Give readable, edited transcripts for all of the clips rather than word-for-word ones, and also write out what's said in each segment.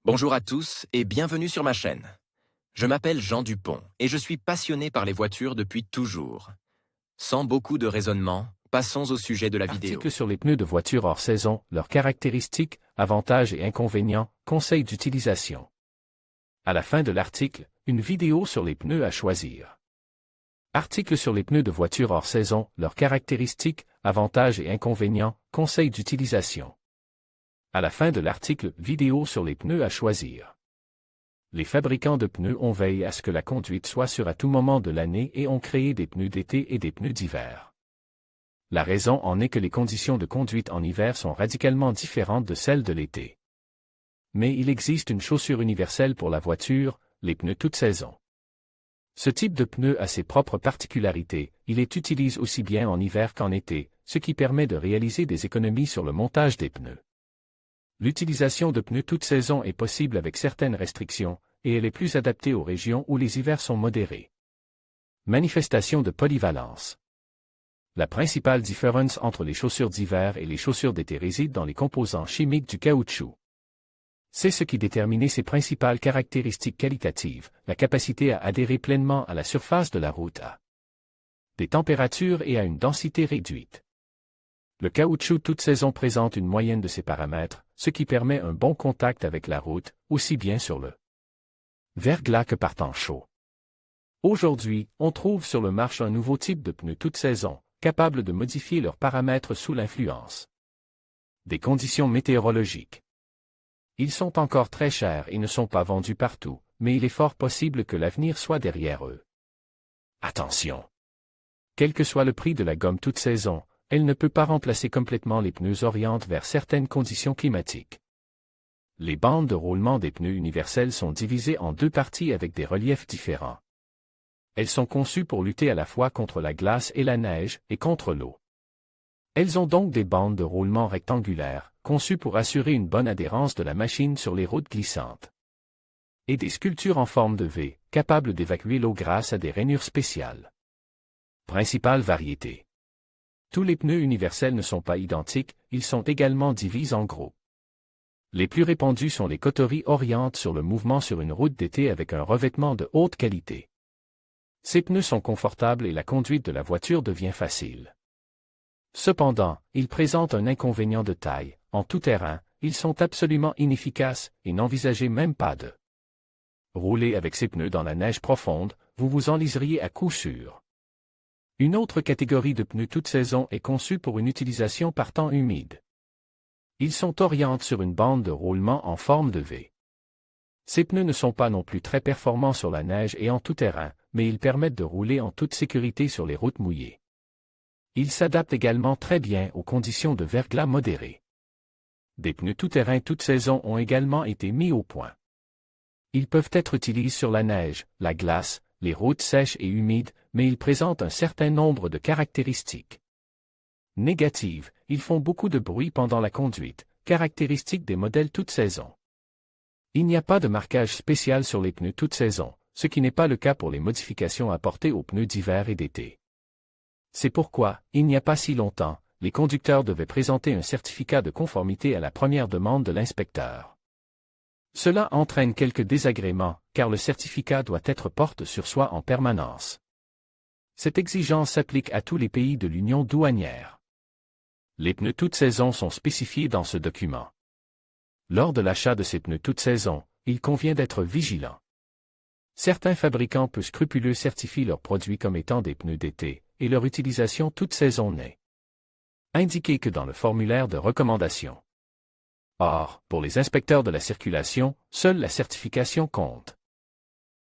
Bonjour à tous et bienvenue sur ma chaîne. Je m'appelle Jean Dupont et je suis passionné par les voitures depuis toujours. Sans beaucoup de raisonnement, passons au sujet de la vidéo. Article sur les pneus de voiture hors saison, leurs caractéristiques, avantages et inconvénients, conseils d'utilisation. À la fin de l'article, une vidéo sur les pneus à choisir. Article sur les pneus de voiture hors saison, leurs caractéristiques, avantages et inconvénients, conseils d'utilisation. À la fin de l'article, vidéo sur les pneus à choisir. Les fabricants de pneus ont veillé à ce que la conduite soit sûre à tout moment de l'année et ont créé des pneus d'été et des pneus d'hiver. La raison en est que les conditions de conduite en hiver sont radicalement différentes de celles de l'été. Mais il existe une chaussure universelle pour la voiture, les pneus toute saison. Ce type de pneu a ses propres particularités, il est utilisé aussi bien en hiver qu'en été, ce qui permet de réaliser des économies sur le montage des pneus. L'utilisation de pneus toute saison est possible avec certaines restrictions, et elle est plus adaptée aux régions où les hivers sont modérés. Manifestation de polyvalence. La principale différence entre les chaussures d'hiver et les chaussures d'été réside dans les composants chimiques du caoutchouc. C'est ce qui détermine ses principales caractéristiques qualitatives, la capacité à adhérer pleinement à la surface de la route à des températures et à une densité réduite. Le caoutchouc toute saison présente une moyenne de ces paramètres, ce qui permet un bon contact avec la route, aussi bien sur le verglas que par temps chaud. Aujourd'hui, on trouve sur le marché un nouveau type de pneus toute saison, capable de modifier leurs paramètres sous l'influence des conditions météorologiques. Ils sont encore très chers et ne sont pas vendus partout, mais il est fort possible que l'avenir soit derrière eux. Attention! Quel que soit le prix de la gomme toute saison, elle ne peut pas remplacer complètement les pneus orientés vers certaines conditions climatiques. Les bandes de roulement des pneus universels sont divisées en deux parties avec des reliefs différents. Elles sont conçues pour lutter à la fois contre la glace et la neige, et contre l'eau. Elles ont donc des bandes de roulement rectangulaires, conçues pour assurer une bonne adhérence de la machine sur les routes glissantes. Et des sculptures en forme de V, capables d'évacuer l'eau grâce à des rainures spéciales. Principale variété. Tous les pneus universels ne sont pas identiques, ils sont également divisés en groupes. Les plus répandus sont les cauteries orientés sur le mouvement sur une route d'été avec un revêtement de haute qualité. Ces pneus sont confortables et la conduite de la voiture devient facile. Cependant, ils présentent un inconvénient de taille, en tout terrain, ils sont absolument inefficaces et n'envisagez même pas de rouler avec ces pneus dans la neige profonde, vous vous enliseriez à coup sûr. Une autre catégorie de pneus toute saison est conçue pour une utilisation par temps humide. Ils sont orientés sur une bande de roulement en forme de V. Ces pneus ne sont pas non plus très performants sur la neige et en tout terrain, mais ils permettent de rouler en toute sécurité sur les routes mouillées. Ils s'adaptent également très bien aux conditions de verglas modérées. Des pneus tout-terrain toute saison ont également été mis au point. Ils peuvent être utilisés sur la neige, la glace, les routes sèches et humides, mais ils présentent un certain nombre de caractéristiques négatives. Ils font beaucoup de bruit pendant la conduite, caractéristique des modèles toute saison. Il n'y a pas de marquage spécial sur les pneus toute saison, ce qui n'est pas le cas pour les modifications apportées aux pneus d'hiver et d'été. C'est pourquoi, il n'y a pas si longtemps, les conducteurs devaient présenter un certificat de conformité à la première demande de l'inspecteur. Cela entraîne quelques désagréments, car le certificat doit être porté sur soi en permanence. Cette exigence s'applique à tous les pays de l'Union douanière. Les pneus toute saison sont spécifiés dans ce document. Lors de l'achat de ces pneus toute saison, il convient d'être vigilant. Certains fabricants peu scrupuleux certifient leurs produits comme étant des pneus d'été, et leur utilisation toute saison n'est indiquée que dans le formulaire de recommandation. Or, pour les inspecteurs de la circulation, seule la certification compte.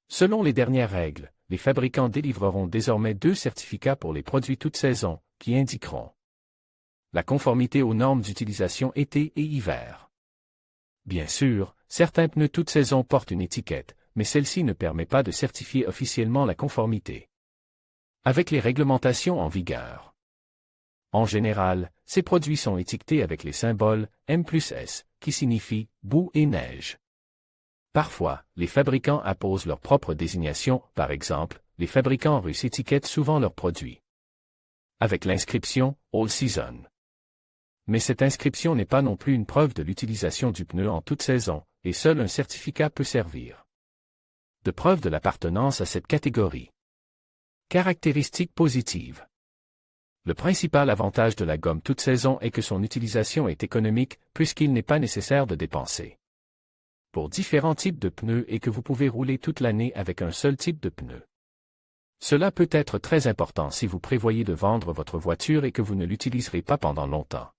Selon les dernières règles, les fabricants délivreront désormais 2 certificats pour les produits toute saison, qui indiqueront la conformité aux normes d'utilisation été et hiver. Bien sûr, certains pneus toute saison portent une étiquette, mais celle-ci ne permet pas de certifier officiellement la conformité avec les réglementations en vigueur. En général, ces produits sont étiquetés avec les symboles M+S, qui signifie boue et neige. Parfois, les fabricants apposent leur propre désignation, par exemple, les fabricants russes étiquettent souvent leurs produits avec l'inscription All Season. Mais cette inscription n'est pas non plus une preuve de l'utilisation du pneu en toute saison, et seul un certificat peut servir de preuve de l'appartenance à cette catégorie. Caractéristiques positives. Le principal avantage de la gomme toute saison est que son utilisation est économique puisqu'il n'est pas nécessaire de dépenser pour différents types de pneus et que vous pouvez rouler toute l'année avec un seul type de pneu. Cela peut être très important si vous prévoyez de vendre votre voiture et que vous ne l'utiliserez pas pendant longtemps.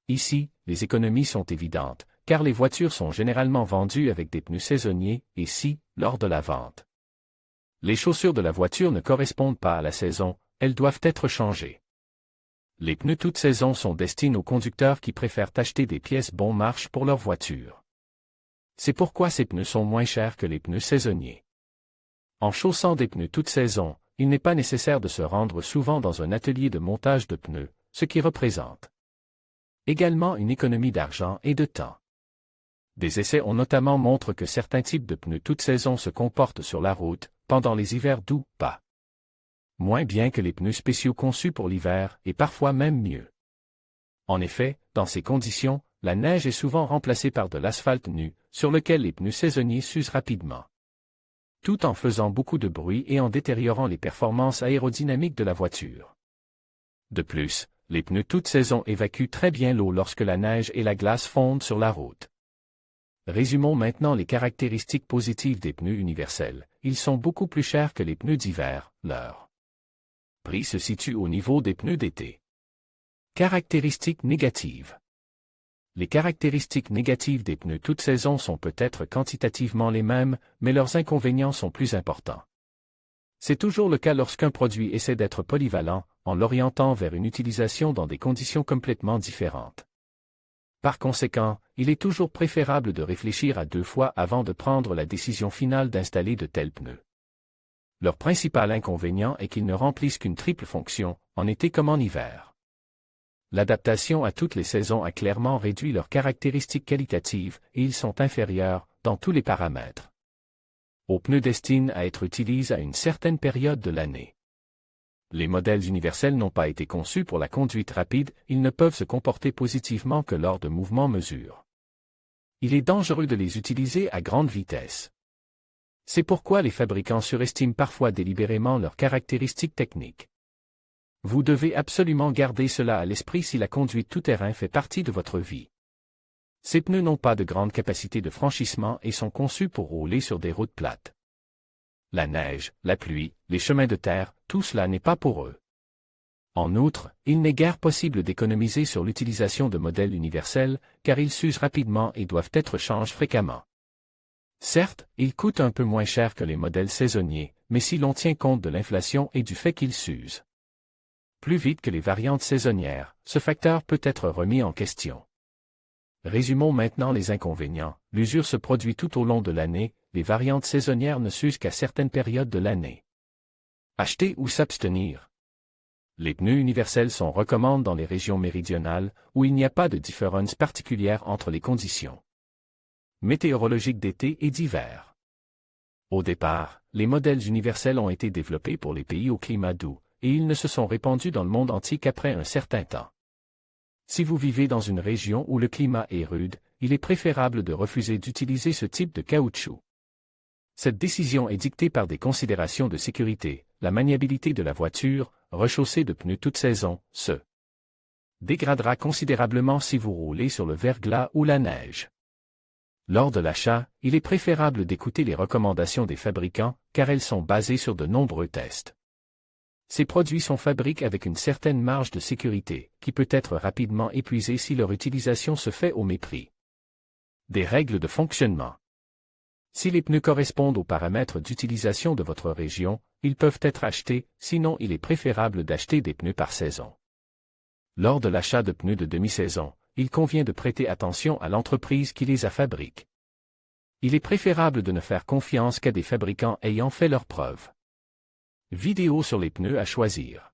Ici, les économies sont évidentes, car les voitures sont généralement vendues avec des pneus saisonniers, et si, lors de la vente, les chaussures de la voiture ne correspondent pas à la saison, elles doivent être changées. Les pneus toute saison sont destinés aux conducteurs qui préfèrent acheter des pièces bon marche pour leur voiture. C'est pourquoi ces pneus sont moins chers que les pneus saisonniers. En chaussant des pneus toute saison, il n'est pas nécessaire de se rendre souvent dans un atelier de montage de pneus, ce qui représente également une économie d'argent et de temps. Des essais ont notamment montré que certains types de pneus toute saison se comportent sur la route, pendant les hivers doux, pas moins bien que les pneus spéciaux conçus pour l'hiver, et parfois même mieux. En effet, dans ces conditions, la neige est souvent remplacée par de l'asphalte nu, sur lequel les pneus saisonniers s'usent rapidement, tout en faisant beaucoup de bruit et en détériorant les performances aérodynamiques de la voiture. De plus, les pneus toute saison évacuent très bien l'eau lorsque la neige et la glace fondent sur la route. Résumons maintenant les caractéristiques positives des pneus universels. Ils sont beaucoup plus chers que les pneus d'hiver, leur prix se situe au niveau des pneus d'été. Caractéristiques négatives. Les caractéristiques négatives des pneus toute saison sont peut-être quantitativement les mêmes, mais leurs inconvénients sont plus importants. C'est toujours le cas lorsqu'un produit essaie d'être polyvalent, en l'orientant vers une utilisation dans des conditions complètement différentes. Par conséquent, il est toujours préférable de réfléchir à 2 fois avant de prendre la décision finale d'installer de tels pneus. Leur principal inconvénient est qu'ils ne remplissent qu'une triple fonction, en été comme en hiver. L'adaptation à toutes les saisons a clairement réduit leurs caractéristiques qualitatives et ils sont inférieurs, dans tous les paramètres, aux pneus destinés à être utilisés à une certaine période de l'année. Les modèles universels n'ont pas été conçus pour la conduite rapide, ils ne peuvent se comporter positivement que lors de mouvements mesures. Il est dangereux de les utiliser à grande vitesse. C'est pourquoi les fabricants surestiment parfois délibérément leurs caractéristiques techniques. Vous devez absolument garder cela à l'esprit si la conduite tout-terrain fait partie de votre vie. Ces pneus n'ont pas de grande capacité de franchissement et sont conçus pour rouler sur des routes plates. La neige, la pluie, les chemins de terre, tout cela n'est pas pour eux. En outre, il n'est guère possible d'économiser sur l'utilisation de modèles universels, car ils s'usent rapidement et doivent être changés fréquemment. Certes, ils coûtent un peu moins cher que les modèles saisonniers, mais si l'on tient compte de l'inflation et du fait qu'ils s'usent plus vite que les variantes saisonnières, ce facteur peut être remis en question. Résumons maintenant les inconvénients. L'usure se produit tout au long de l'année, les variantes saisonnières ne s'usent qu'à certaines périodes de l'année. Acheter ou s'abstenir. Les pneus universels sont recommandés dans les régions méridionales, où il n'y a pas de différence particulière entre les conditions météorologiques d'été et d'hiver. Au départ, les modèles universels ont été développés pour les pays au climat doux, et ils ne se sont répandus dans le monde entier qu'après un certain temps. Si vous vivez dans une région où le climat est rude, il est préférable de refuser d'utiliser ce type de caoutchouc. Cette décision est dictée par des considérations de sécurité, la maniabilité de la voiture, rechausser de pneus toute saison, se dégradera considérablement si vous roulez sur le verglas ou la neige. Lors de l'achat, il est préférable d'écouter les recommandations des fabricants, car elles sont basées sur de nombreux tests. Ces produits sont fabriqués avec une certaine marge de sécurité, qui peut être rapidement épuisée si leur utilisation se fait au mépris des règles de fonctionnement. Si les pneus correspondent aux paramètres d'utilisation de votre région, ils peuvent être achetés, sinon il est préférable d'acheter des pneus par saison. Lors de l'achat de pneus de demi-saison, il convient de prêter attention à l'entreprise qui les a fabriqués. Il est préférable de ne faire confiance qu'à des fabricants ayant fait leurs preuves. Vidéo sur les pneus à choisir.